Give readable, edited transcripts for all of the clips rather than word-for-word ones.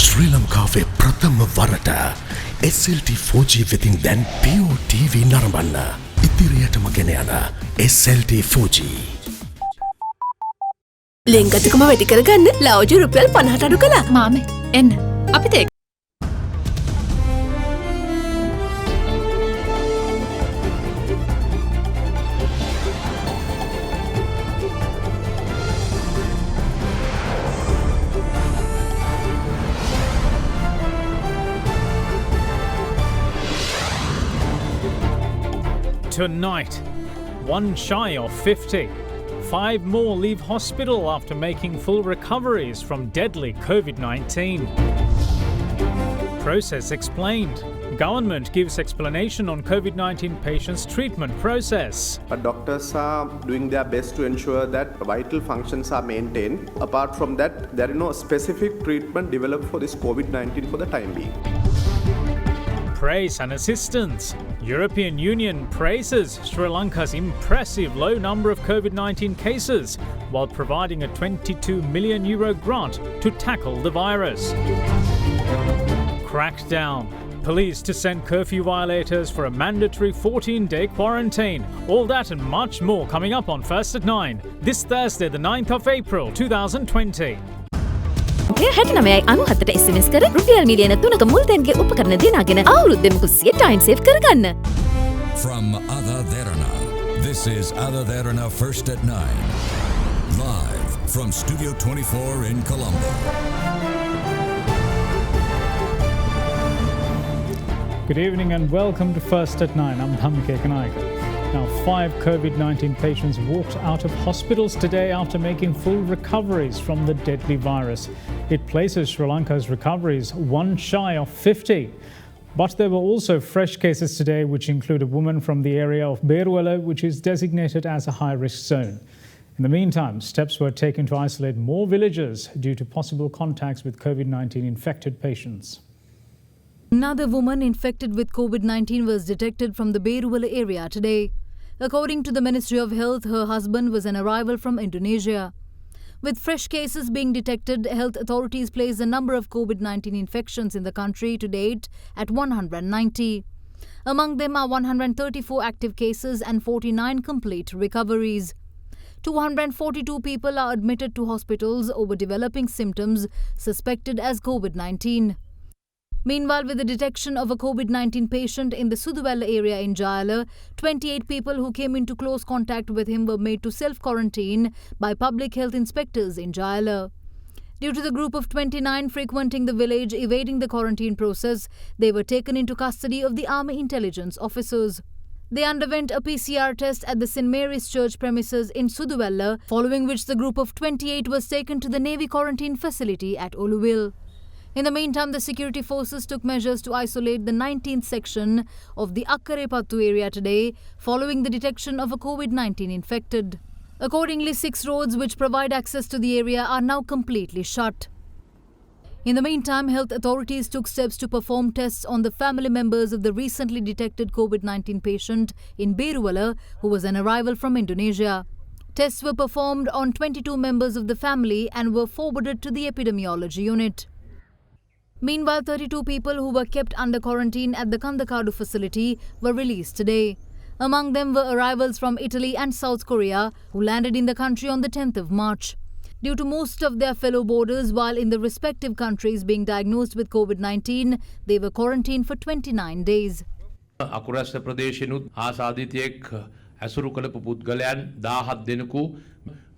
Sri Lanka ve prathama warata SLT 4G within then Pure TV naramanna ඉදිරියටම ගෙන යන SLT 4G ලෙන්ගතුකම වැඩි කරගන්න ලව්ජු රුපියල් 50ට අඩු කළා. මාමේ එන්න අපිට Tonight, one shy of 50. 5 more leave hospital after making full recoveries from deadly COVID-19. Process explained. Government gives explanation on COVID-19 patients' treatment process. Doctors are doing their best to ensure that vital functions are maintained. Apart from that, there is no specific treatment developed for this COVID-19 for the time being. Praise and assistance. European Union praises Sri Lanka's impressive low number of COVID-19 cases while providing a €22 million grant to tackle the virus. Crackdown. Police to send curfew violators for a mandatory 14-day quarantine. All that and much more coming up on First at 9. This Thursday, the 9th of April, 2020. SMS කර රුපියල් මිලියන 3ක මුල්තැන්ගේ උපකරණ දිනාගෙන අවුරුද්දෙම කුස්සිය time save කරගන්න. From AdaDerana, this is AdaDerana First at 9. Live from Studio 24 in Colombo. Good evening and welcome to First at 9. I'm Dhammike Kanayaka. Now, 5 COVID-19 patients walked out of hospitals today after making full recoveries from the deadly virus. It places Sri Lanka's recoveries one shy of 50. But there were also fresh cases today, which include a woman from the area of Beruwala, which is designated as a high-risk zone. In the meantime, steps were taken to isolate more villagers due to possible contacts with COVID-19 infected patients. Another woman infected with COVID-19 was detected from the Beruwala area today. According to the Ministry of Health, her husband was an arrival from Indonesia. With fresh cases being detected, health authorities placed the number of COVID-19 infections in the country to date at 190. Among them are 134 active cases and 49 complete recoveries. 242 people are admitted to hospitals over developing symptoms suspected as COVID-19. Meanwhile, with the detection of a COVID-19 patient in the Suduvella area in Jayala, 28 people who came into close contact with him were made to self-quarantine by public health inspectors in Jayala. Due to the group of 29 frequenting the village evading the quarantine process, they were taken into custody of the Army intelligence officers. They underwent a PCR test at the St. Mary's Church premises in Suduvella, following which the group of 28 was taken to the Navy quarantine facility at Oluville. In the meantime, the security forces took measures to isolate the 19th section of the Akkarepattu area today, following the detection of a COVID-19 infected. Accordingly, 6 roads which provide access to the area are now completely shut. In the meantime, health authorities took steps to perform tests on the family members of the recently detected COVID-19 patient in Beruwala, who was an arrival from Indonesia. Tests were performed on 22 members of the family and were forwarded to the epidemiology unit. Meanwhile, 32 people who were kept under quarantine at the Kandakadu facility were released today. Among them were arrivals from Italy and South Korea, who landed in the country on the 10th of March. Due to most of their fellow boarders while in the respective countries being diagnosed with COVID-19, they were quarantined for 29 days. අකුරැස්ස ප්‍රදේශෙනුත් ආසාදිතයෙක් ඇසුරු කළ පුද්ගලයන් 17 දෙනෙකු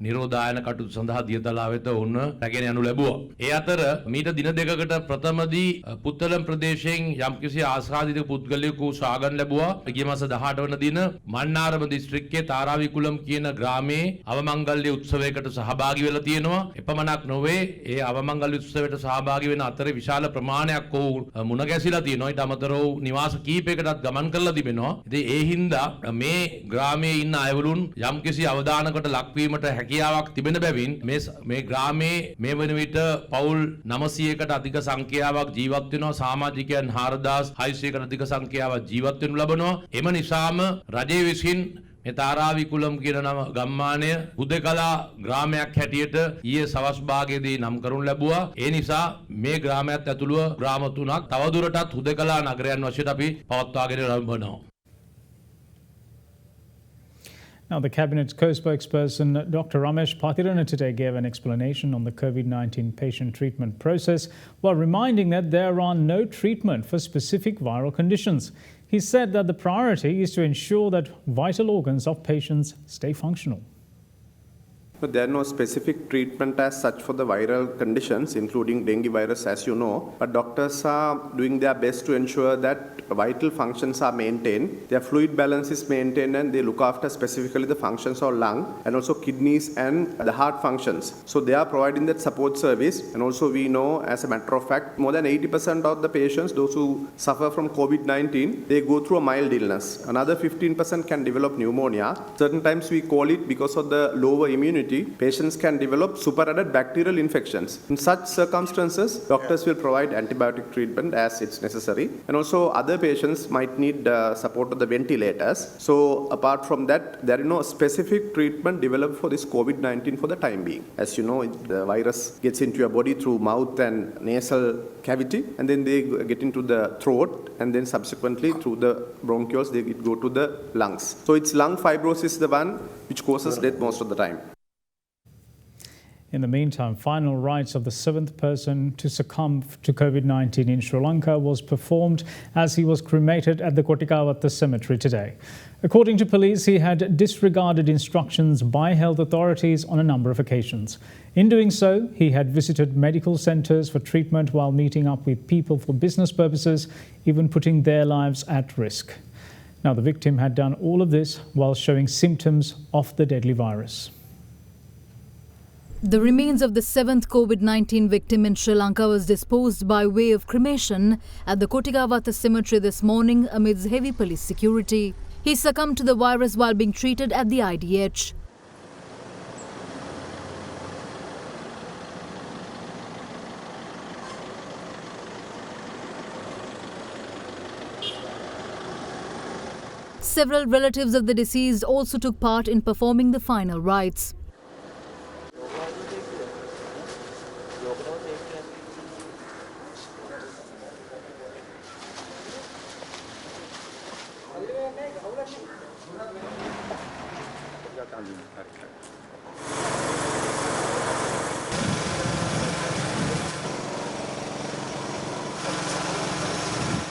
නිරෝධායන කටයුතු සඳහා දියතලා වෙත වුණ රැගෙන යනු ලැබුවා. ඒ අතර මීට දින දෙකකට ප්‍රථමදී පුත්තලම් ප්‍රදේශයෙන් යම්කිසි ආසාදිත පුද්ගලයෙකු සොයාගන්න ලැබුවා. ගිය මාස 18 වන දින මන්නාරම දිස්ත්‍රික්කයේ තාරාවිකුලම් කියන ග්‍රාමයේ අවමංගල්‍ය උත්සවයකට සහභාගී වෙලා තියෙනවා. එපමණක් නොවේ ඒ අවමංගල්‍ය උත්සවයට සහභාගී වෙන අතරේ විශාල ප්‍රමාණයක් ඔව් මුණ ගැසිලා තියෙනවා. ඊට අමතරව නිවාස කීපයකටත් ගමන් කරලා තිබෙනවා. ඉතින් ඒ හින්දා මේ ග්‍රාමයේ ඉන්න අයවලුන් යම්කිසි අවධානයකට ලක්වීමට හැකියාවක් තිබෙන බැවින් මේ ග්‍රාමයේ මේ වන විට පවුල් 900කට අධික සංඛ්‍යාවක් ජීවත් වෙනවා. සමාජිකයන් 4600කට අධික සංඛ්‍යාවක් ජීවත් වෙනු ලබනවා. එම නිසාම රජයේ විසින් මේ තාරාවිකුලම් කියන නම ගම්මානය හුදකලා ග්‍රාමයක් හැටියට ඊයේ සවස් භාගයේදී නම් කරනු ලැබුවා. ඒ නිසා මේ ග්‍රාමයත් ඇතුළුව ග්‍රාම 3ක් තවදුරටත් හුදකලා නගරයන් වශයෙන් අපි පවත්වාගෙන යනවා. Now, the Cabinet's co-spokesperson, Dr. Ramesh Pathirana, today gave an explanation on the COVID-19 patient treatment process while reminding that there are no treatment for specific viral conditions. He said that the priority is to ensure that vital organs of patients stay functional. But there are no specific treatment as such for the viral conditions, including dengue virus, as you know. But doctors are doing their best to ensure that vital functions are maintained, their fluid balance is maintained, and they look after specifically the functions of lung and also kidneys and the heart functions. So they are providing that support service. And also we know, as a matter of fact, more than 80% of the patients, those who suffer from COVID-19, they go through a mild illness. Another 15% can develop pneumonia. Certain times we call it, because of the lower immunity, patients can develop superadded bacterial infections. In such circumstances, doctors will provide antibiotic treatment as it's necessary. And also other patients might need support of the ventilators. So apart from that, there is no specific treatment developed for this COVID-19 for the time being. As you know, the virus gets into your body through mouth and nasal cavity, and then they get into the throat, and then subsequently through the bronchioles, they go to the lungs. So it's lung fibrosis, the one which causes death most of the time. In the meantime, final rites of the 7th person to succumb to COVID-19 in Sri Lanka was performed as he was cremated at the Kotikawata cemetery today. According to police, he had disregarded instructions by health authorities on a number of occasions. In doing so, he had visited medical centres for treatment while meeting up with people for business purposes, even putting their lives at risk. Now, the victim had done all of this while showing symptoms of the deadly virus. The remains of the 7th COVID-19 victim in Sri Lanka was disposed by way of cremation at the Kotikawata cemetery this morning amidst heavy police security. He succumbed to the virus while being treated at the IDH. Several relatives of the deceased also took part in performing the final rites.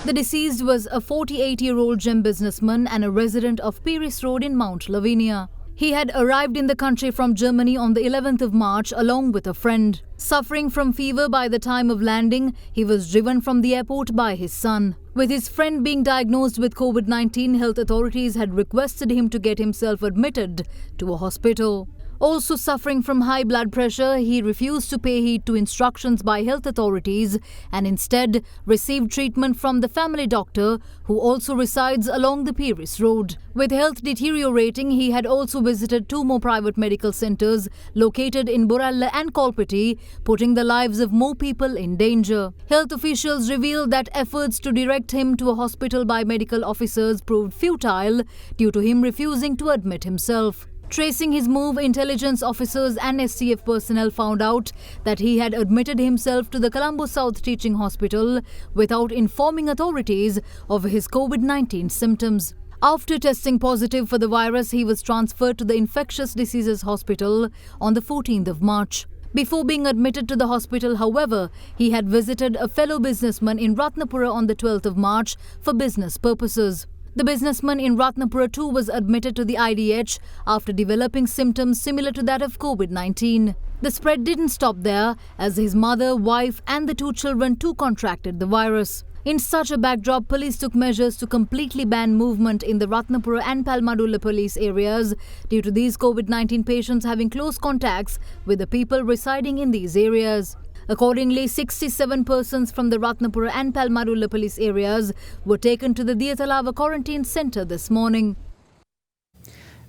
The deceased was a 48-year-old gem businessman and a resident of Piris Road in Mount Lavinia. He had arrived in the country from Germany on the 11th of March along with a friend. Suffering from fever by the time of landing, he was driven from the airport by his son. With his friend being diagnosed with COVID-19, health authorities had requested him to get himself admitted to a hospital. Also suffering from high blood pressure, he refused to pay heed to instructions by health authorities and instead received treatment from the family doctor who also resides along the Piris Road. With health deteriorating, he had also visited 2 more private medical centres located in Boralla and Kolpiti, putting the lives of more people in danger. Health officials revealed that efforts to direct him to a hospital by medical officers proved futile due to him refusing to admit himself. Tracing his move, intelligence officers and STF personnel found out that he had admitted himself to the Colombo South Teaching Hospital without informing authorities of his COVID-19 symptoms. After testing positive for the virus, he was transferred to the Infectious Diseases Hospital on the 14th of March. Before being admitted to the hospital, however, he had visited a fellow businessman in Ratnapura on the 12th of March for business purposes. The businessman in Ratnapura too was admitted to the IDH after developing symptoms similar to that of COVID-19. The spread didn't stop there, as his mother, wife and the 2 children too contracted the virus. In such a backdrop, police took measures to completely ban movement in the Ratnapura and Palmadulla police areas due to these COVID-19 patients having close contacts with the people residing in these areas. Accordingly, 67 persons from the Ratnapura and Palmadulla police areas were taken to the Diyatalava quarantine centre this morning.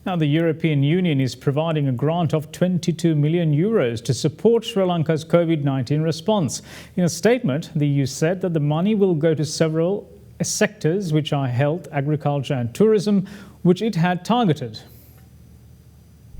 Now, the European Union is providing a grant of €22 million to support Sri Lanka's COVID-19 response. In a statement, the EU said that the money will go to several sectors, which are health, agriculture and tourism, which it had targeted.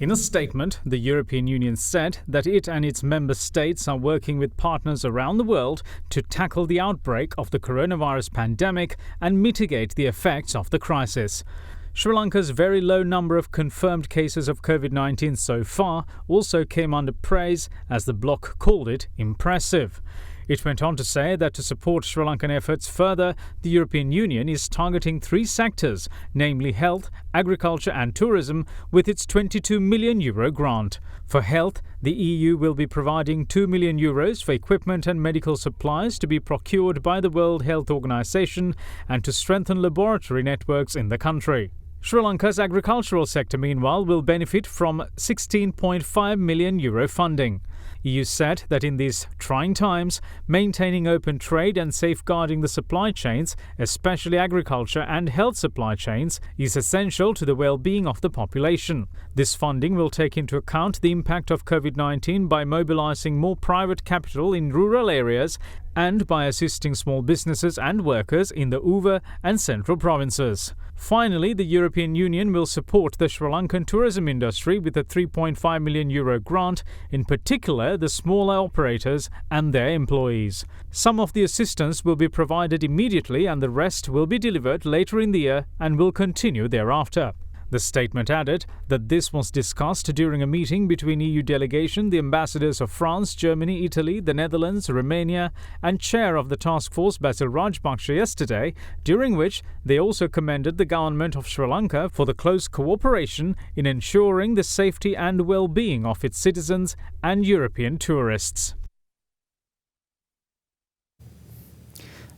In a statement, the European Union said that it and its member states are working with partners around the world to tackle the outbreak of the coronavirus pandemic and mitigate the effects of the crisis. Sri Lanka's very low number of confirmed cases of COVID-19 so far also came under praise, as the bloc called it impressive. It went on to say that to support Sri Lankan efforts further, the European Union is targeting 3 sectors, namely health, agriculture and tourism, with its €22 million grant. For health, the EU will be providing €2 million for equipment and medical supplies to be procured by the World Health Organization and to strengthen laboratory networks in the country. Sri Lanka's agricultural sector, meanwhile, will benefit from €16.5 million funding. EU said that in these trying times, maintaining open trade and safeguarding the supply chains, especially agriculture and health supply chains, is essential to the well-being of the population. This funding will take into account the impact of COVID-19 by mobilizing more private capital in rural areas and by assisting small businesses and workers in the Uva and central provinces. Finally, the European Union will support the Sri Lankan tourism industry with a €3.5 million grant, in particular the smaller operators and their employees. Some of the assistance will be provided immediately and the rest will be delivered later in the year and will continue thereafter. The statement added that this was discussed during a meeting between EU delegation, the ambassadors of France, Germany, Italy, the Netherlands, Romania and chair of the task force Basil Rajpaksha yesterday, during which they also commended the government of Sri Lanka for the close cooperation in ensuring the safety and well-being of its citizens and European tourists.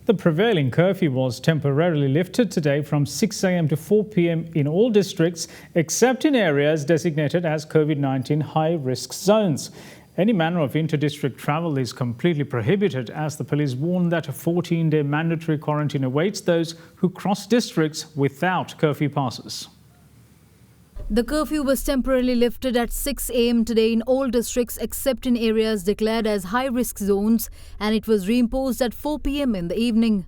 The prevailing curfew was temporarily lifted today from 6 a.m. to 4 p.m. in all districts except in areas designated as COVID-19 high-risk zones. Any manner of inter-district travel is completely prohibited, as the police warned that a 14-day mandatory quarantine awaits those who cross districts without curfew passes. The curfew was temporarily lifted at 6 a.m. today in all districts except in areas declared as high-risk zones, and it was reimposed at 4 p.m. in the evening.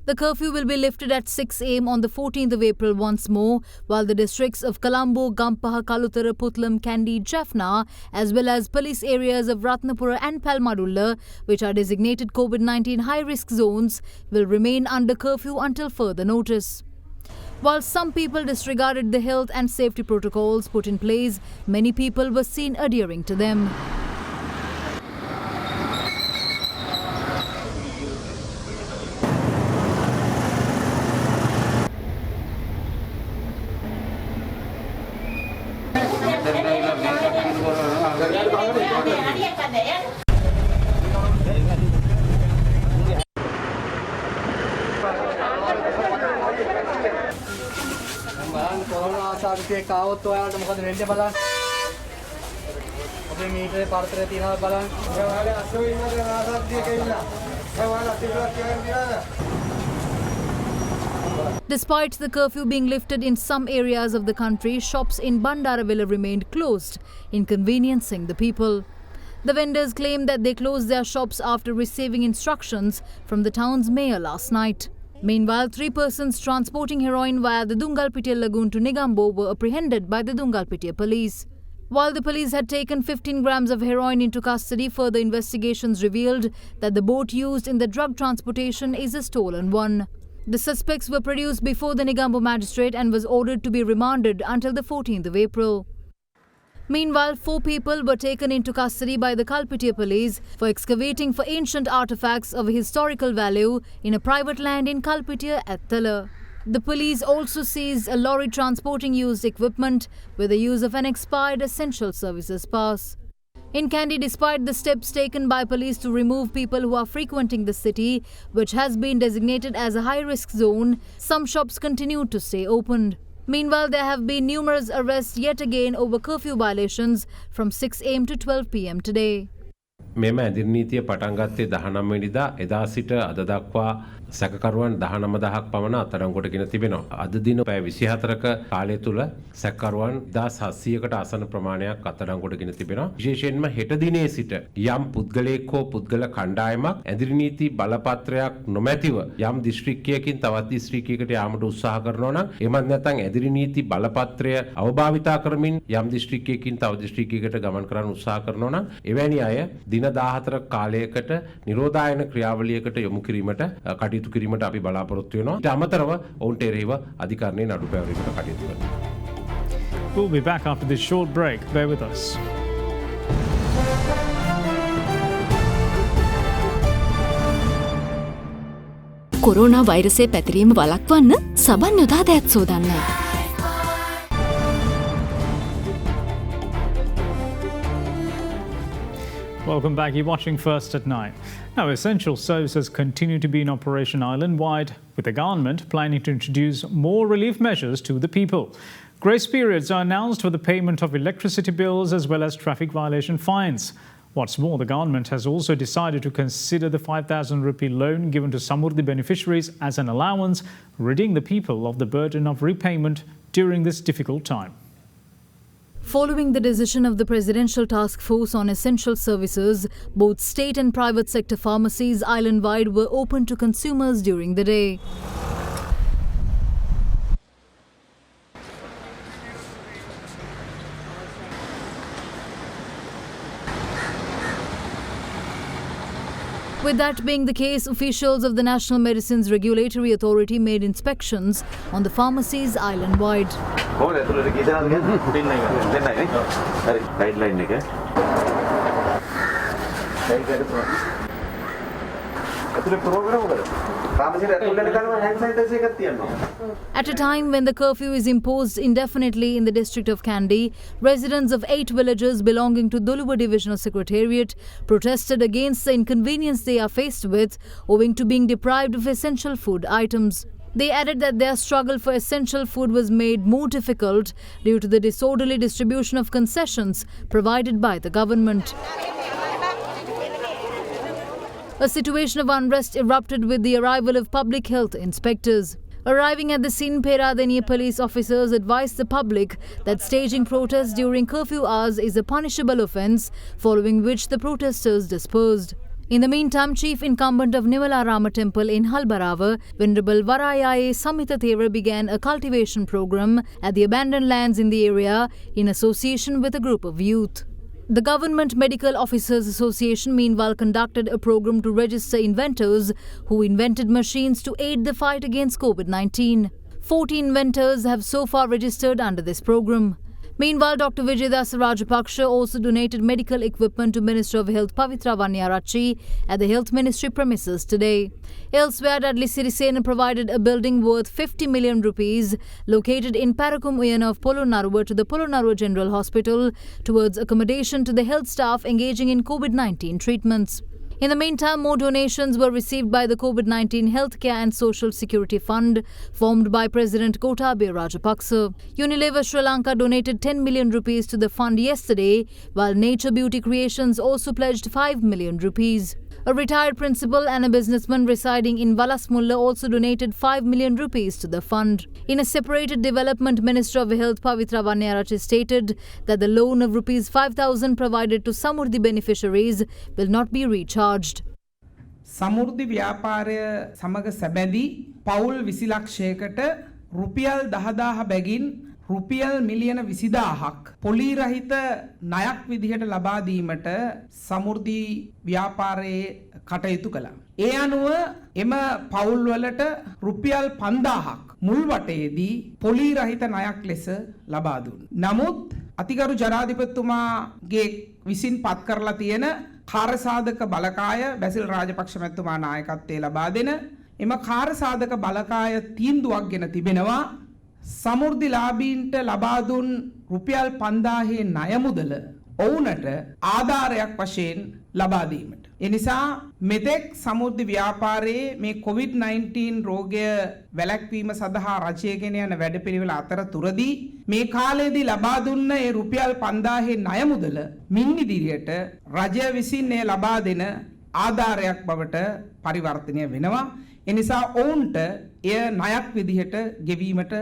The curfew will be lifted at 6 a.m. on the 14th of April once more, while the districts of Colombo, Gampaha, Kalutara, Putlam, Kandy, Jaffna, as well as police areas of Ratnapura and Palmadulla, which are designated COVID-19 high-risk zones, will remain under curfew until further notice. While some people disregarded the health and safety protocols put in place, many people were seen adhering to them. Despite the curfew being lifted in some areas of the country, shops in Bandaravilla remained closed, inconveniencing the people. The vendors claimed that they closed their shops after receiving instructions from the town's mayor last night. Meanwhile, 3 persons transporting heroin via the Dungalpitiya lagoon to Negombo were apprehended by the Dungalpitiya police. While the police had taken 15 grams of heroin into custody, further investigations revealed that the boat used in the drug transportation is a stolen one. The suspects were produced before the Negombo magistrate and was ordered to be remanded until the 14th of April. Meanwhile, 4 people were taken into custody by the Kalpitiya police for excavating for ancient artifacts of historical value in a private land in Kalpitiya at Tala. The police also seized a lorry transporting used equipment with the use of an expired essential services pass. In Kandy, despite the steps taken by police to remove people who are frequenting the city, which has been designated as a high-risk zone, some shops continued to stay opened. Meanwhile, there have been numerous arrests yet again over curfew violations from 6 a.m. to 12 p.m. today. මෙම ඇදිරි නීතිය පටන් ගත්තේ 19 වෙනිදා එදා සිට අද දක්වා සැකකරුවන් 19000ක් පමණ අත්අඩංගුවටගෙන තිබෙනවා. අද දින පැය 24ක කාලය තුල සැකකරුවන් 1700කට ආසන්න ප්‍රමාණයක් අත්අඩංගුවටගෙන තිබෙනවා. විශේෂයෙන්ම හෙට දිනේ සිට යම් පුද්ගලයෙක් හෝ පුද්ගල කණ්ඩායමක් ඇදිරි නීති බලපත්‍රයක් නොමැතිව යම් දිස්ත්‍රික්කයකින් තවත් දිස්ත්‍රික්කයකට යාමට උත්සාහ කරනවා නම් එමත් නැත්නම් ඇදිරි නීති බලපත්‍රය අවභාවිතා කරමින් යම් දිස්ත්‍රික්කයකින් තව දිස්ත්‍රික්කයකට ගමන් කරන්න උත්සාහ කරනවා නම් එවැනි අය දින 14ක කාලයකට නිරෝධායන ක්‍රියාවලියකට යොමු කිරීමට කටයුතු කිරීමට අපි බලාපොරොත්තු වෙනවා. ඊට අමතරව ඔවුන්ට එරෙහිව අධිකරණයේ නඩු පැවරීමට කටයුතු කරනවා. We'll be back after this short break. Bear with us. Corona වෛරසය පැතිරීම වළක්වන්න සබන් යොදා දෑත් සෝදන්න. Welcome back. You're watching First at 9. Now, essential services continue to be in operation island-wide, with the government planning to introduce more relief measures to the people. Grace periods are announced for the payment of electricity bills as well as traffic violation fines. What's more, the government has also decided to consider the 5,000 rupee loan given to Samurdhi beneficiaries as an allowance, ridding the people of the burden of repayment during this difficult time. Following the decision of the Presidential Task Force on Essential Services, both state and private sector pharmacies island-wide were open to consumers during the day. With that being the case, officials of the National Medicines Regulatory Authority made inspections on the pharmacies island-wide. At a time when the curfew is imposed indefinitely in the district of Kandy, residents of 8 villages belonging to Duluva Divisional Secretariat protested against the inconvenience they are faced with owing to being deprived of essential food items. They added that their struggle for essential food was made more difficult due to the disorderly distribution of concessions provided by the government. A situation of unrest erupted with the arrival of public health inspectors. Arriving at the scene, Peradeniya police officers advised the public that staging protests during curfew hours is a punishable offence, following which the protesters dispersed. In the meantime, Chief Incumbent of Nimalarama Temple in Halbarava, Venerable Varayaye Samhita Thera began a cultivation program at the abandoned lands in the area in association with a group of youth. The Government Medical Officers Association meanwhile conducted a program to register inventors who invented machines to aid the fight against COVID-19. 40 inventors have so far registered under this program. Meanwhile, Dr. Vijaydas Rajapaksha also donated medical equipment to Minister of Health Pavitra Vanniyarachchi at the Health Ministry premises today. Elsewhere, Dudley Sirisena provided a building worth 50 million rupees located in Parakum Uyana of Polonnaruwa to the Polonnaruwa General Hospital towards accommodation to the health staff engaging in COVID-19 treatments. In the meantime, more donations were received by the COVID-19 Healthcare and Social Security Fund formed by President Gotabaya Rajapaksa. Unilever Sri Lanka donated 10 million rupees to the fund yesterday, while Nature Beauty Creations also pledged 5 million rupees. A retired principal and a businessman residing in Valasmulla also donated 5 million rupees to the fund. In a separated development, Minister of Health Pavitra Vanniyarachchi stated that the loan of rupees 5,000 provided to Samurdhi beneficiaries will not be recharged. Samurdhi ව්‍යාපාරය සමග සැබැඳි පවුල් 20 ලක්ෂයකට රුපියල් 10,000 බැගින් රුපියල් මිලියන 20,000ක් පොලි රහිත ණයක් විදිහට ලබා දීමට සමෘද්ධි ව්‍යාපාරයේ කටයුතු කළා. ඒ අනුව එම පවුල් වලට රුපියල් 5,000ක් මුල් වටයේදී පොලි රහිත ණයක් ලෙස ලබා දුන්නා. නමුත් අතිගරු ජනාධිපතිතුමාගේ විසින් පත් කරලා තියෙන කාර්යසාධක බලකාය බැසිල් රාජපක්ෂ මැතිතුමා නායකත්වයේ ලබා දෙන එම කාර්යසාධක බලකාය තීන්දුවක් ගෙන තිබෙනවා. සමෘද්ධි ලාභීන්ට ලබා දුන් රුපියල් 5,000 ණය මුදල ඔවුන්ට ආධාරයක් වශයෙන් ලබා දීමට. එනිසා මෙතෙක් සමුද්‍රි ව්‍යාපාරයේ මේ COVID-19 රෝගය වැළැක්වීම සඳහා රජය ගෙන යන වැඩපිළිවෙල අතරතුරදී මේ කාලයේදී ලබා දුන්න ඒ රුපියල් 5000 ණය මුදල මින් ඉදිරියට රජය විසින් එය ලබා දෙන ආධාරයක් බවට පරිවර්තනය වෙනවා. එනිසා ඔවුන්ට එය ණයක් විදිහට ගෙවීමට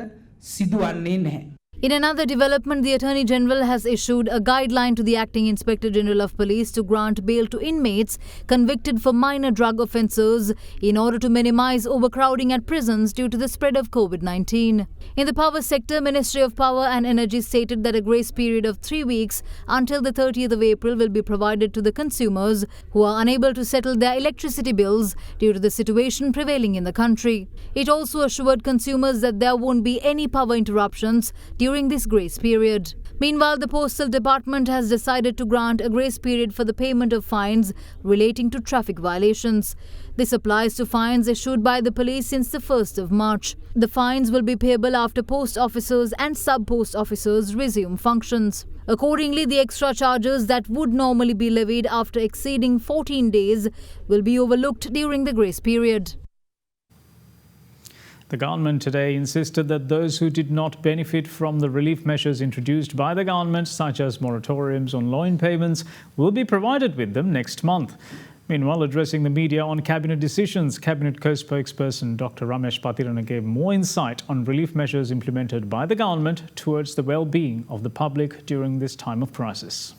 සිදුවන්නේ නැහැ. In another development, the Attorney General has issued a guideline to the Acting Inspector General of Police to grant bail to inmates convicted for minor drug offences in order to minimize overcrowding at prisons due to the spread of COVID-19. In the power sector, Ministry of Power and Energy stated that a grace period of 3 weeks until the 30th of April will be provided to the consumers who are unable to settle their electricity bills due to the situation prevailing in the country. It also assured consumers that there won't be any power interruptions during this grace period. Meanwhile, the Postal Department has decided to grant a grace period for the payment of fines relating to traffic violations. This applies to fines issued by the police since the 1st of March. The fines will be payable after post officers and sub-post officers resume functions. Accordingly, the extra charges that would normally be levied after exceeding 14 days will be overlooked during the grace period. The government today insisted that those who did not benefit from the relief measures introduced by the government, such as moratoriums on loan payments, will be provided with them next month. Meanwhile, addressing the media on cabinet decisions, Cabinet co-spokesperson Dr. Ramesh Pathirana gave more insight on relief measures implemented by the government towards the well-being of the public during this time of crisis.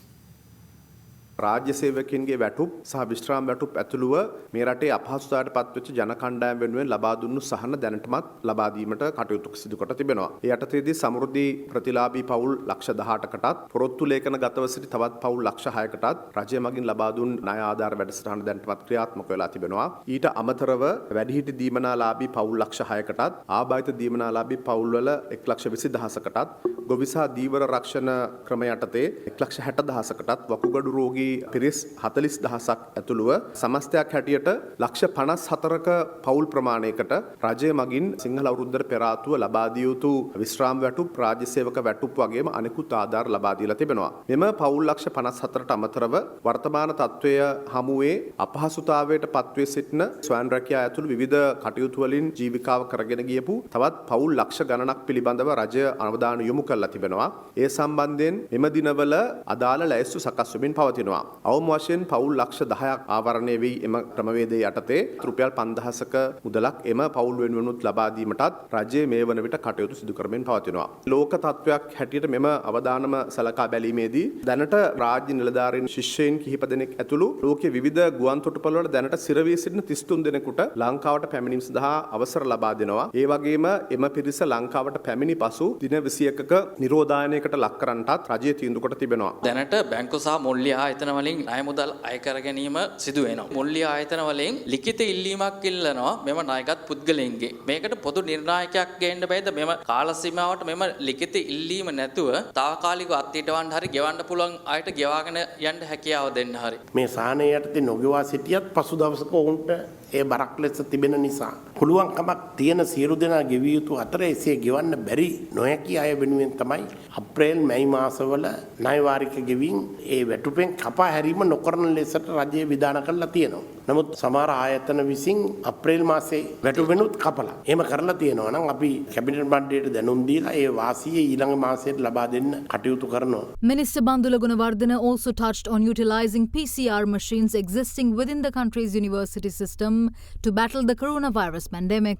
රාජ්‍ය සේවකයන්ගේ වැටුප් සහ විශ්‍රාම වැටුප් ඇතුළුව මේ රටේ අපහසුතාවට පත්වෙච්ච ජන කණ්ඩායම් වෙනුවෙන් ලබා දුන්නු සහන දැනටමත් ලබා දීමට කටයුතු සිදු කොට තිබෙනවා. ඒ යටතේදී සමෘද්ධි ප්‍රතිලාභී පවුල් ලක්ෂ 18කටත් පොරොත්තු ලේඛන ගතව සිටි තවත් පවුල් ලක්ෂ 6කටත් රජය මගින් ලබා දුන් ණය ආධාර වැඩසටහන දැනටමත් ක්‍රියාත්මක වෙලා තිබෙනවා. ඊට අමතරව වැඩිහිටි දීමනාලාභී පවුල් ලක්ෂ 6කටත් ආබාධිත දීමනාලාභී පවුල් වල 1,20,000කටත් ගොවිසා දීවර රක්ෂණ ක්‍රම යටතේ 1,60,000කටත් වකුගඩු රෝගී පිරිස් 40,000ක් ඇතුළුව සමස්තයක් හැටියට ලක්ෂ 54ක පවුල් ප්‍රමාණයකට රජය මගින් සිංහල අවුරුද්දට පෙර ආතුව ලබා දිය යුතු විශ්‍රාම වැටුප් රාජ්‍ය සේවක වැටුප් වගේම අනෙකුත් ආධාර ලබා දීලා තිබෙනවා. මෙම පවුල් ලක්ෂ 54ට අමතරව වර්තමාන තත්ත්වය හමුවේ අපහසුතාවයට පත්වේ සිටින ස්වයං රැකියා ඇතුළු විවිධ කටයුතු වලින් ජීවිකාව කරගෙන ගියපු තවත් පවුල් ලක්ෂ ගණනක් පිළිබඳව රජය අවධානය යොමු කරලා තිබෙනවා. ඒ සම්බන්ධයෙන් මෙම දිනවල අදාළ ලැයිස්තු සකස් වෙමින් පවතිනවා. අවම වශයෙන් පවුල් ලක්ෂ 10ක් ආවරණය වී එම ක්‍රමවේදයේ යටතේ රුපියල් 5000ක මුදලක් එම පවුල් වෙනුවෙනුත් ලබා දීමටත් රජයේ මේ වන විට කටයුතු සිදු කරමින් පවතිනවා. ලෝක තත්ත්වයක් හැටියට මෙම අවදානම සලකා බැලීමේදී දැනට රාජ්‍ය නිලධාරීන් ශිෂ්‍යයන් කිහිප දෙනෙක් ඇතුළු ලෝකයේ විවිධ ගුවන් තොටුපළවල දැනට සිරවී සිටින 33 දෙනෙකුට ලංකාවට පැමිණීම සඳහා අවසර ලබා දෙනවා. ඒ වගේම එම පිරිස ලංකාවට පැමිණි පසු දින 21ක නිරෝධායනයකට ලක් කරන්නටත් රජය තීන්දුව කොට තිබෙනවා. දැනට බැංකු සහ මුල්‍ය ආයතන වලින් ණය මුදල් අය කර ගැනීම සිදු වෙනවා. මුල්‍ය ආයතන වලින් ලිඛිත ඉල්ලීමක් ඉල්ලනවා මෙම ණයගත් පුද්ගලයන්ගේ. මේකට පොදු නිර්ණායකයක් ගේන්න බෑද මෙම කාල සීමාවට මෙම ලිඛිත ඉල්ලීම නැතුව තාවකාලිකව අත්හිටවන්න හරි ගෙවන්න පුළුවන් අයට ගෙවාගෙන යන්න හැකියාව දෙන්න හරි. මේ සාහනය යටතේ නොගෙවා සිටියත් පසු දවසක ඔවුන්ට ඒ බරක් ලෙස තිබෙන නිසා පුළුවන්කමක් තියෙන සියලු දෙනා ගෙවිය යුතු අතර එසේ ගෙවන්න බැරි නොහැකි අය වෙනුවෙන් තමයි අප්‍රේල් මැයි මාසවල ණය වාරික ගෙවීම් ඒ වැටුපෙන් කපා හැරීම නොකරන ලෙසට රජය විධාන කරලා තියෙනවා. නමුත් සමහර ආයතන විසින් අප්‍රේල් මාසේ වැටුපෙනුත් කපලා. එහෙම කරලා තියෙනවා නම් අපි කැබිනට් මණ්ඩලයට දැනුම් දීලා ඒ වාසිය ඊළඟ මාසයට ලබා දෙන්න කටයුතු කරනවා. Minister Bandula Gunawardena also touched on utilizing PCR machines existing within the country's university system to battle the coronavirus pandemic.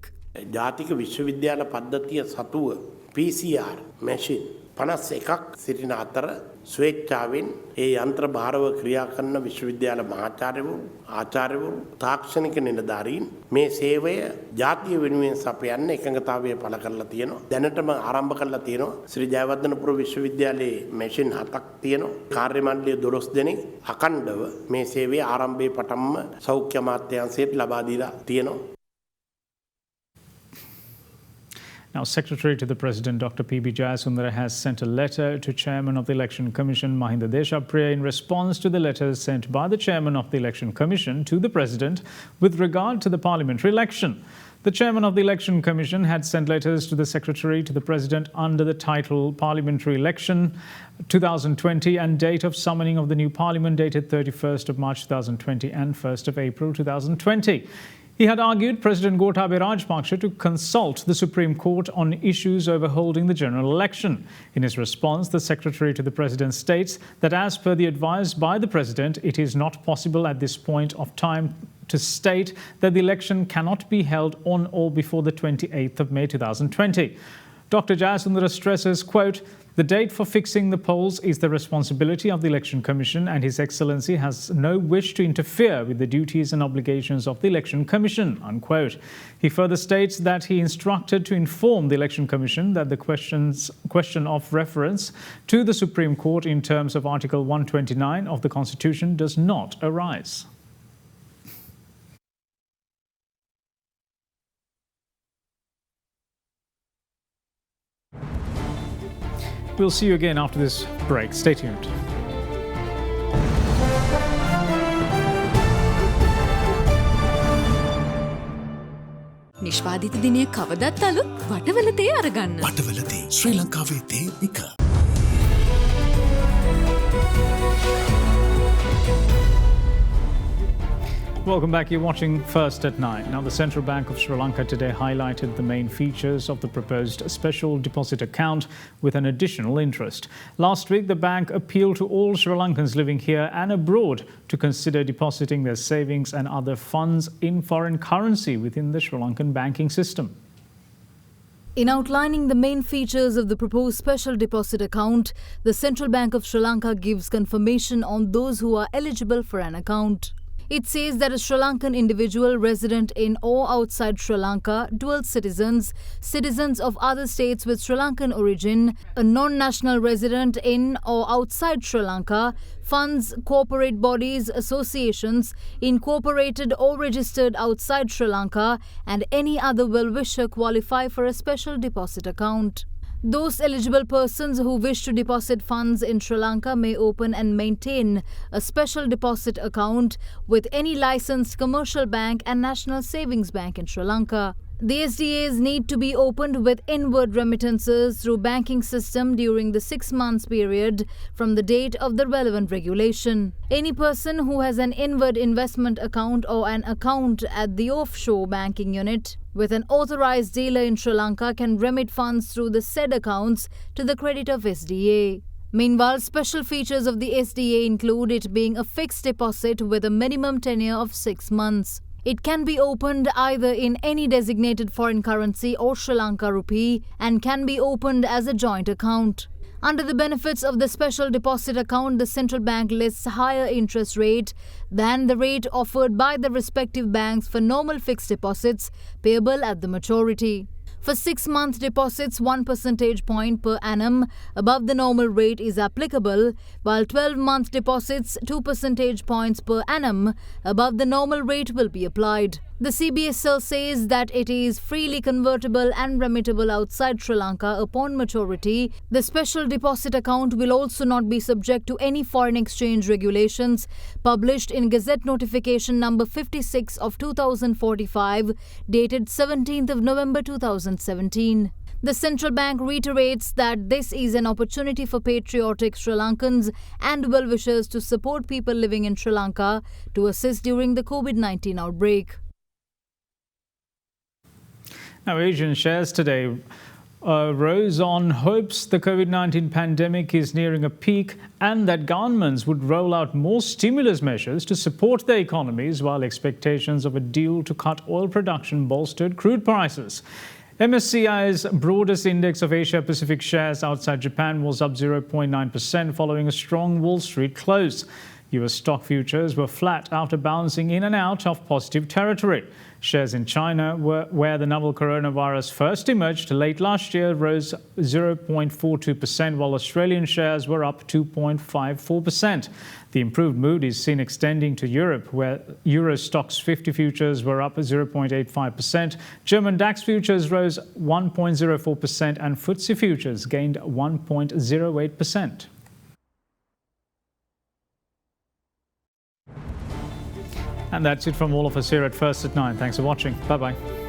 ජාතික විශ්වවිද්‍යාල පද්ධතිය සතුව PCR machine 51ක් සිටින අතර ස්වේච්ඡාවෙන් ඒ යන්ත්‍ර භාරව ක්‍රියා කරන විශ්වවිද්‍යාල මහාචාර්යවරු ආචාර්යවරු තාක්ෂණික නිලධාරීන් මේ සේවය ජාතිය වෙනුවෙන් සපයන්න එකඟතාවය පළ කරලා තියෙනවා. දැනටම ආරම්භ කරලා තියෙනවා. ශ්‍රී ජයවර්ධනපුර විශ්වවිද්‍යාලයේ මැෂින් 7ක් තියෙනවා. කාර්ය මණ්ඩලයේ 12 දෙනෙක් අඛණ්ඩව මේ සේවය ආරම්භයේ පටන්ම සෞඛ්‍ය අමාත්‍යාංශයට ලබා දීලා තියෙනවා. Now, Secretary to the President Dr. P.B. Jayasundara has sent a letter to Chairman of the Election Commission Mahinda Deshapriya in response to the letters sent by the Chairman of the Election Commission to the President with regard to the parliamentary election. The Chairman of the Election Commission had sent letters to the Secretary to the President under the title Parliamentary Election 2020 and date of summoning of the new Parliament dated 31st of March 2020 and 1st of April 2020. He had argued President Gotabaya Rajapaksa to consult the Supreme Court on issues overholding the general election. In his response, the Secretary to the President states that as per the advice by the President, it is not possible at this point of time to state that the election cannot be held on or before the 28th of May 2020. Dr. Jayasundara stresses, quote, "The date for fixing the polls is the responsibility of the Election Commission and His Excellency has no wish to interfere with the duties and obligations of the Election Commission," unquote. He further states that he instructed to inform the Election Commission that the question of reference to the Supreme Court in terms of Article 129 of the Constitution does not arise. We'll see you again after this break. Stay tuned. නිෂ්පාදිත දිනය කවදත් අලුත් වටවල තේ අරගන්න. වටවල තේ ශ්‍රී ලංකාවේ තේ එක. Welcome back. You're watching First at 9. Now, the Central Bank of Sri Lanka today highlighted the main features of the proposed special deposit account with an additional interest. Last week, the bank appealed to all Sri Lankans living here and abroad to consider depositing their savings and other funds in foreign currency within the Sri Lankan banking system. In outlining the main features of the proposed special deposit account, the Central Bank of Sri Lanka gives confirmation on those who are eligible for an account. It says that a Sri Lankan individual resident in or outside Sri Lanka, dual citizens, citizens of other states with Sri Lankan origin, a non-national resident in or outside Sri Lanka, funds, corporate bodies, associations, incorporated or registered outside Sri Lanka, and any other well-wisher qualify for a special deposit account. Those eligible persons who wish to deposit funds in Sri Lanka may open and maintain a special deposit account with any licensed commercial bank and national savings bank in Sri Lanka. The SDAs need to be opened with inward remittances through banking system during the 6 months period from the date of the relevant regulation. Any person who has an inward investment account or an account at the offshore banking unit with an authorized dealer in Sri Lanka can remit funds through the said accounts to the credit of SDA. Meanwhile, special features of the SDA include it being a fixed deposit with a minimum tenure of 6 months. It can be opened either in any designated foreign currency or Sri Lanka rupee and can be opened as a joint account. Under the benefits of the special deposit account, the central bank lists higher interest rate than the rate offered by the respective banks for normal fixed deposits payable at the maturity. For 6-month deposits, 1 percentage point per annum above the normal rate is applicable, while 12-month deposits, 2 percentage points per annum above the normal rate will be applied. The CBSL says that it is freely convertible and remittable outside Sri Lanka upon maturity. The special deposit account will also not be subject to any foreign exchange regulations published in Gazette Notification number 56 of 2045, dated 17th of November 2017. The central bank reiterates that this is an opportunity for patriotic Sri Lankans and well-wishers to support people living in Sri Lanka to assist during the COVID-19 outbreak. Now, Asian shares today rose on hopes the COVID-19 pandemic is nearing a peak and that governments would roll out more stimulus measures to support their economies, while expectations of a deal to cut oil production bolstered crude prices. MSCI's broadest index of Asia-Pacific shares outside Japan was up 0.9% following a strong Wall Street close. US stock futures were flat after bouncing in and out of positive territory. Shares in China, where the novel coronavirus first emerged late last year, rose 0.42%, while Australian shares were up 2.54%. The improved mood is seen extending to Europe, where Euro Stoxx 50 futures were up 0.85%. German DAX futures rose 1.04%, and FTSE futures gained 1.08%. And that's it from all of us here at First at 9. Thanks for watching. Bye-bye.